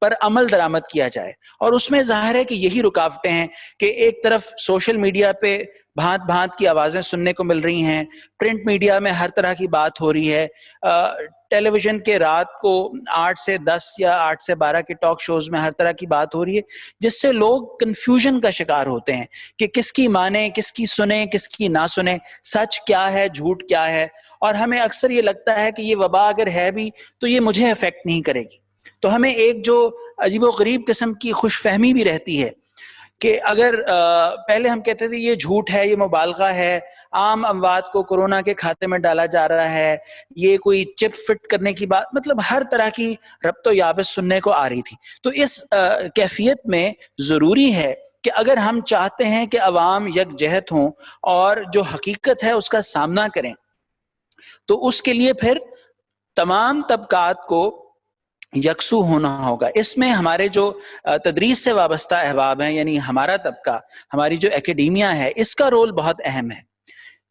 پر عمل درآمد کیا جائے. اور اس میں ظاہر ہے کہ یہی رکاوٹیں ہیں کہ ایک طرف سوشل میڈیا پہ بھانت بھانت کی آوازیں سننے کو مل رہی ہیں, پرنٹ میڈیا میں ہر طرح کی بات ہو رہی ہے, ٹیلی ویژن کے رات کو 8 سے 10 یا 8 سے 12 کے ٹاک شوز میں ہر طرح کی بات ہو رہی ہے, جس سے لوگ کنفیوژن کا شکار ہوتے ہیں کہ کس کی مانیں, کس کی سنیں, کس کی نہ سنیں, سچ کیا ہے, جھوٹ کیا ہے. اور ہمیں اکثر یہ لگتا ہے کہ یہ وبا اگر ہے بھی تو یہ مجھے افیکٹ نہیں کرے گی. تو ہمیں ایک جو عجیب و غریب قسم کی خوش فہمی بھی رہتی ہے کہ اگر پہلے ہم کہتے تھے یہ جھوٹ ہے, یہ مبالغہ ہے, عام اموات کو کورونا کے کھاتے میں ڈالا جا رہا ہے, یہ کوئی چپ فٹ کرنے کی بات, مطلب ہر طرح کی ربط و یابس سننے کو آ رہی تھی. تو اس کیفیت میں ضروری ہے کہ اگر ہم چاہتے ہیں کہ عوام یکجہت ہوں اور جو حقیقت ہے اس کا سامنا کریں, تو اس کے لیے پھر تمام طبقات کو یکسو ہونا ہوگا. اس میں ہمارے جو تدریس سے وابستہ احباب ہیں, یعنی ہمارا طبقہ, ہماری جو اکیڈیمیا ہے, اس کا رول بہت اہم ہے.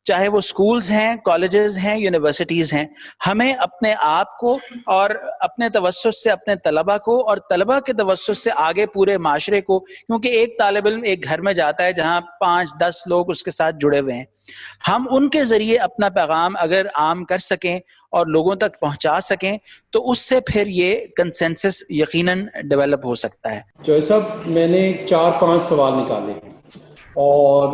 چاہے وہ سکولز ہیں, کالجز ہیں, یونیورسٹیز ہیں, ہمیں اپنے آپ کو اور اپنے توسط سے اپنے طلبہ کو اور طلبہ کے توسط سے آگے پورے معاشرے کو, کیونکہ ایک طالب علم ایک گھر میں جاتا ہے جہاں 5-10 لوگ اس کے ساتھ جڑے ہوئے ہیں, ہم ان کے ذریعے اپنا پیغام اگر عام کر سکیں اور لوگوں تک پہنچا سکیں تو اس سے پھر یہ کنسنسس یقیناً ڈیولپ ہو سکتا ہے. جوئی صاحب, میں نے 4-5 سوال نکالے اور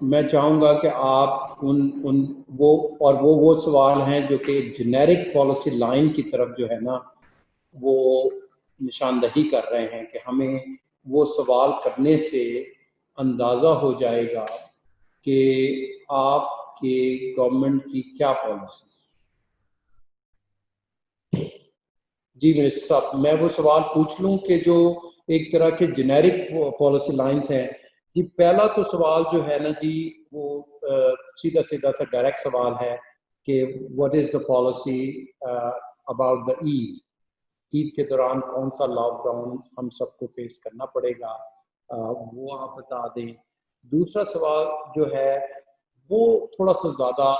میں چاہوں گا کہ آپ وہ سوال ہیں جو کہ جنیرک پالیسی لائن کی طرف جو ہے نا وہ نشاندہی کر رہے ہیں کہ ہمیں وہ سوال کرنے سے اندازہ ہو جائے گا کہ آپ کے گورنمنٹ کی کیا پالیسی. جی منسٹر صاحب, میں وہ سوال پوچھ لوں کہ جو ایک طرح کے جنیرک پالیسی لائنز ہیں. جی پہلا تو سوال جو ہے نا جی وہ سیدھا سا ڈائریکٹ سوال ہے کہ what is the policy about the عید. عید کے دوران کون سا لاک ڈاؤن ہم سب کو فیس کرنا پڑے گا, وہ آپ بتا دیں. دوسرا سوال جو ہے وہ تھوڑا سا زیادہ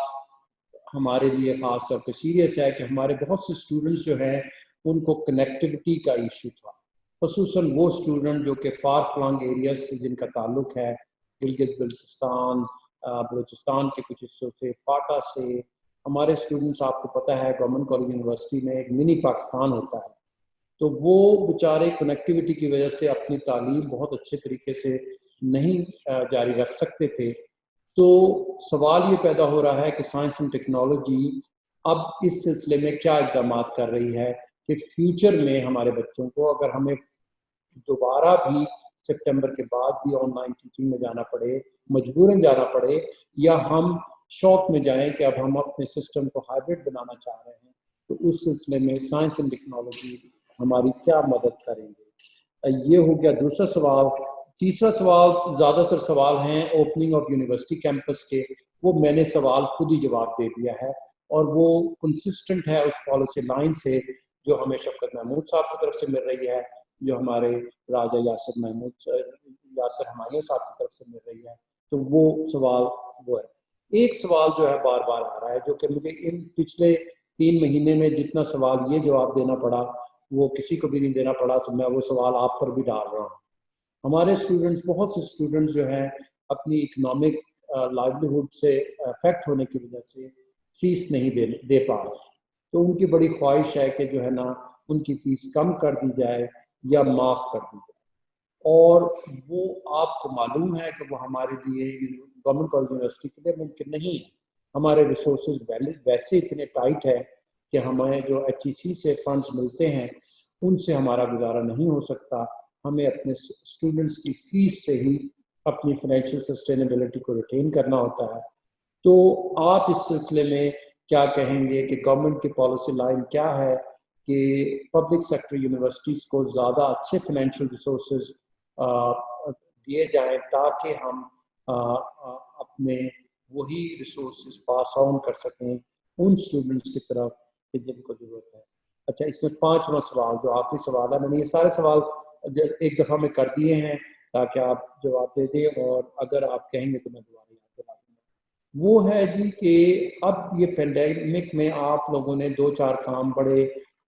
ہمارے لیے خاص طور پہ سیریس ہے کہ ہمارے بہت سے اسٹوڈنٹس جو ہیں ان کو کنیکٹیوٹی کا ایشو تھا, خصوصاً وہ اسٹوڈنٹ جو کہ فار فلنگ ایریاز سے جن کا تعلق ہے, گلگت بلتستان, بلوچستان کے کچھ حصوں سے, فاٹا سے. ہمارے اسٹوڈنٹس, آپ کو پتہ ہے گورنمنٹ کالج یونیورسٹی میں ایک منی پاکستان ہوتا ہے, تو وہ بیچارے کنیکٹیوٹی کی وجہ سے اپنی تعلیم بہت اچھے طریقے سے نہیں جاری رکھ سکتے تھے. تو سوال یہ پیدا ہو رہا ہے کہ سائنس اینڈ ٹیکنالوجی اب اس سلسلے میں کیا اقدامات کر رہی ہے کہ فیوچر میں ہمارے بچوں کو اگر ہمیں دوبارہ بھی سپٹمبر کے بعد بھی آن لائن ٹیچنگ میں جانا پڑے, مجبوراً جانا پڑے, یا ہم شوق میں جائیں کہ اب ہم اپنے سسٹم کو ہائبرڈ بنانا چاہ رہے ہیں, تو اس سلسلے میں سائنس اینڈ ٹیکنالوجی ہماری کیا مدد کریں گے. یہ ہو گیا دوسرا سوال. تیسرا سوال, زیادہ تر سوال ہیں اوپننگ آف یونیورسٹی کیمپس کے, وہ میں نے سوال خود ہی جواب دے دیا ہے اور وہ کنسسٹنٹ ہے اس پالیسی لائن سے جو ہمیں شفقت محمود صاحب کی طرف سے مل رہی ہے, جو ہمارے راجہ یاسر ہمایوں صاحب کی طرف سے مل رہی ہے. تو وہ سوال وہ ہے. ایک سوال جو ہے بار بار آ رہا ہے جو کہ مجھے ان پچھلے 3 مہینے میں جتنا سوال یہ جواب دینا پڑا وہ کسی کو بھی نہیں دینا پڑا, تو میں وہ سوال آپ پر بھی ڈال رہا ہوں. ہمارے اسٹوڈنٹس, بہت سے اسٹوڈنٹس جو ہیں اپنی اکنامک لائیولیہوڈ سے افیکٹ ہونے کی وجہ سے فیس نہیں دے پا رہے, تو ان کی بڑی خواہش ہے کہ جو ہے نا ان کی فیس کم کر دی جائے یا معاف کر دی جائے. اور وہ آپ کو معلوم ہے کہ وہ ہمارے لیے گورنمنٹ کالج یونیورسٹی کے لیے ممکن نہیں ہے. ہمارے ریسورسز ویسے اتنے ٹائٹ ہے کہ ہمیں جو HEC سے فنڈز ملتے ہیں ان سے ہمارا گزارا نہیں ہو سکتا. ہمیں اپنے اسٹوڈنٹس کی فیس سے ہی اپنی فائنینشیل سسٹینیبلٹی کو ریٹین کرنا ہوتا ہے. تو آپ اس سلسلے میں کیا کہیں گے کہ گورنمنٹ کی پالیسی لائن کیا ہے کہ پبلک سیکٹر یونیورسٹیز کو زیادہ اچھے فائنینشیل ریسورسز دیے جائیں تاکہ ہم اپنے وہی ریسورسز پاس آن کر سکیں ان اسٹوڈنٹس کی طرف کہ جن کو ضرورت ہے. اچھا, اس میں 5واں سوال جو آخری سوال ہے, میں نے یہ سارے سوال ایک دفعہ میں کر دیے ہیں تاکہ آپ جواب دے دیں, اور اگر آپ کہیں گے تو میں دوبارہ یاد دلا دوں گا. وہ ہے جی کہ اب یہ پینڈیمک میں آپ لوگوں نے 2-4 کام بڑے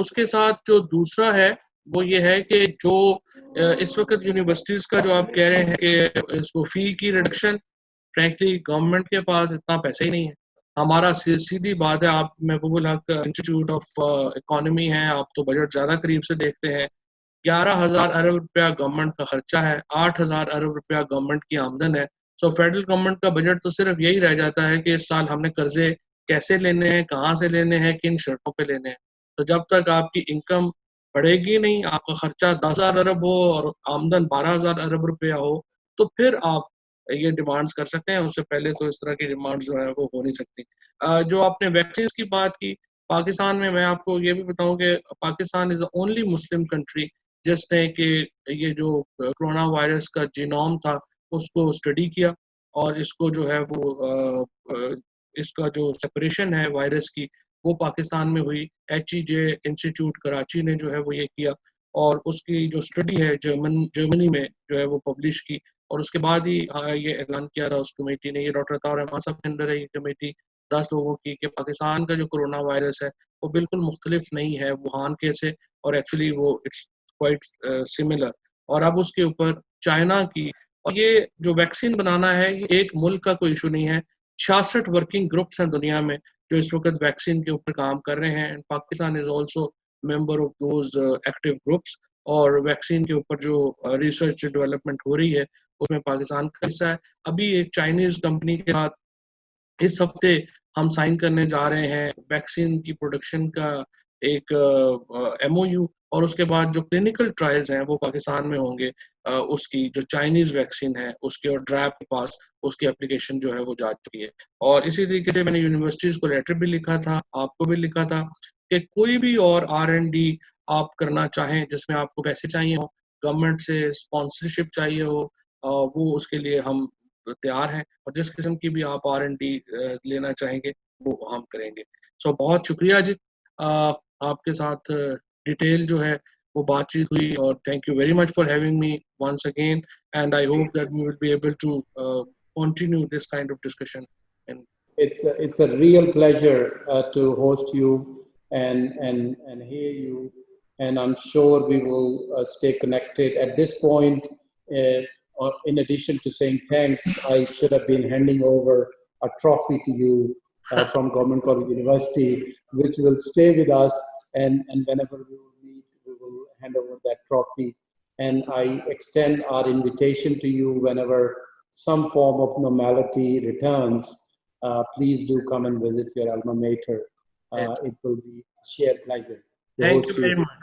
اس کے ساتھ جو دوسرا ہے وہ یہ ہے کہ جو اس وقت یونیورسٹیز کا جو آپ کہہ رہے ہیں کہ اس کو فی کی ریڈکشن، فرینکلی گورنمنٹ کے پاس اتنا پیسہ ہی نہیں ہے. ہمارا سیدھی بات ہے، آپ محبوب الحق انسٹیٹیوٹ آف اکانومی ہیں، آپ تو بجٹ زیادہ قریب سے دیکھتے ہیں. 11,000 ارب روپیہ گورنمنٹ کا خرچہ ہے، 8,000 ارب روپیہ گورنمنٹ کی آمدن ہے. سو فیڈرل گورنمنٹ کا بجٹ تو صرف یہی رہ جاتا ہے کہ اس سال ہم نے قرضے کیسے لینے ہیں، کہاں سے لینے ہیں، کن شرطوں پہ لینے ہیں. تو جب تک آپ کی انکم بڑھے گی نہیں، آپ کا خرچہ 10,000 ارب ہو اور آمدن 12,000 ارب روپیہ ہو، تو پھر آپ یہ ڈیمانڈز کر سکتے ہیں. اس سے پہلے تو اس طرح کی ڈیمانڈز جو ہے وہ ہو نہیں سکتی. جو آپ نے ویکسینز کی بات کی، پاکستان میں آپ کو یہ بھی بتاؤں کہ Pakistan is only Muslim country جس نے کہ یہ جو کرونا وائرس کا جینوم تھا اس کو اسٹڈی کیا، اور اس کو جو ہے وہ اس کا جو سپریشن ہے وائرس کی وہ پاکستان میں ہوئی. HEJ انسٹیٹیوٹ کراچی نے جو ہے وہ یہ کیا، اور اس کی جو اسٹڈی ہے جرمنی میں جو ہے وہ پبلش کی، اور اس کے بعد ہی یہ اعلان کیا تھا اس کمیٹی نے. یہ ڈاکٹر عطا الرحمان صاحب کے اندر ہے یہ کمیٹی 10 لوگوں کی، کہ پاکستان کا جو کرونا وائرس ہے وہ بالکل مختلف نہیں ہے ووہان کے سے، اور ایکچولی وہ اٹس کوائٹ سملر. اور اب اس کے اوپر چائنا کی، اور یہ جو ویکسین بنانا ہے یہ ایک ملک کا کوئی ایشو نہیں ہے. 66 ورکنگ گروپس ہیں دنیا میں جو اس وقت ویکسین کے اوپر کام کر رہے ہیں. Pakistan is also member of those active groups, اور ویکسین کے اوپر جو ریسرچ ڈیولپمنٹ ہو رہی ہے اس میں پاکستان کا حصہ ہے. ابھی ایک چائنیز کمپنی کے ساتھ اس ہفتے ہم سائن کرنے جا رہے ہیں ویکسین کی پروڈکشن کا ایک MOU، اور اس کے بعد جو کلینکل ٹرائلز ہیں وہ پاکستان میں ہوں گے. اس کی جو چائنیز ویکسین ہے اس کے، اور ڈرائب کے پاس اس کی اپلیکیشن جو ہے وہ جا چکی ہے. اور اسی طریقے سے میں نے یونیورسٹیز کو لیٹر بھی لکھا تھا، آپ کو بھی لکھا تھا، کہ کوئی بھی اور R&D آپ کرنا چاہیں جس میں آپ کو پیسے چاہیے ہوں، گورنمنٹ سے اسپانسرشپ چاہیے ہو، وہ اس کے لیے ہم تیار ہیں، اور جس قسم کی بھی آپ R&D لینا چاہیں گے وہ ہم کریں گے. سو بہت شکریہ جی، آپ کے ساتھ ڈیٹیل جو ہے وہ بات چیت ہوئی، اور thank you very much for having me once again, and I hope that we will be able to continue this kind of discussion. And it's a real pleasure to host you and hear you, and I'm sure we will stay connected. At this point, in addition to saying thanks, I should have been handing over a trophy to you from Government College University, which will stay with us, and whenever we will meet, we will hand over that trophy. And I extend our invitation to you whenever some form of normality returns. Please do come and visit your alma mater. It will be a shared pleasure. thank you very much.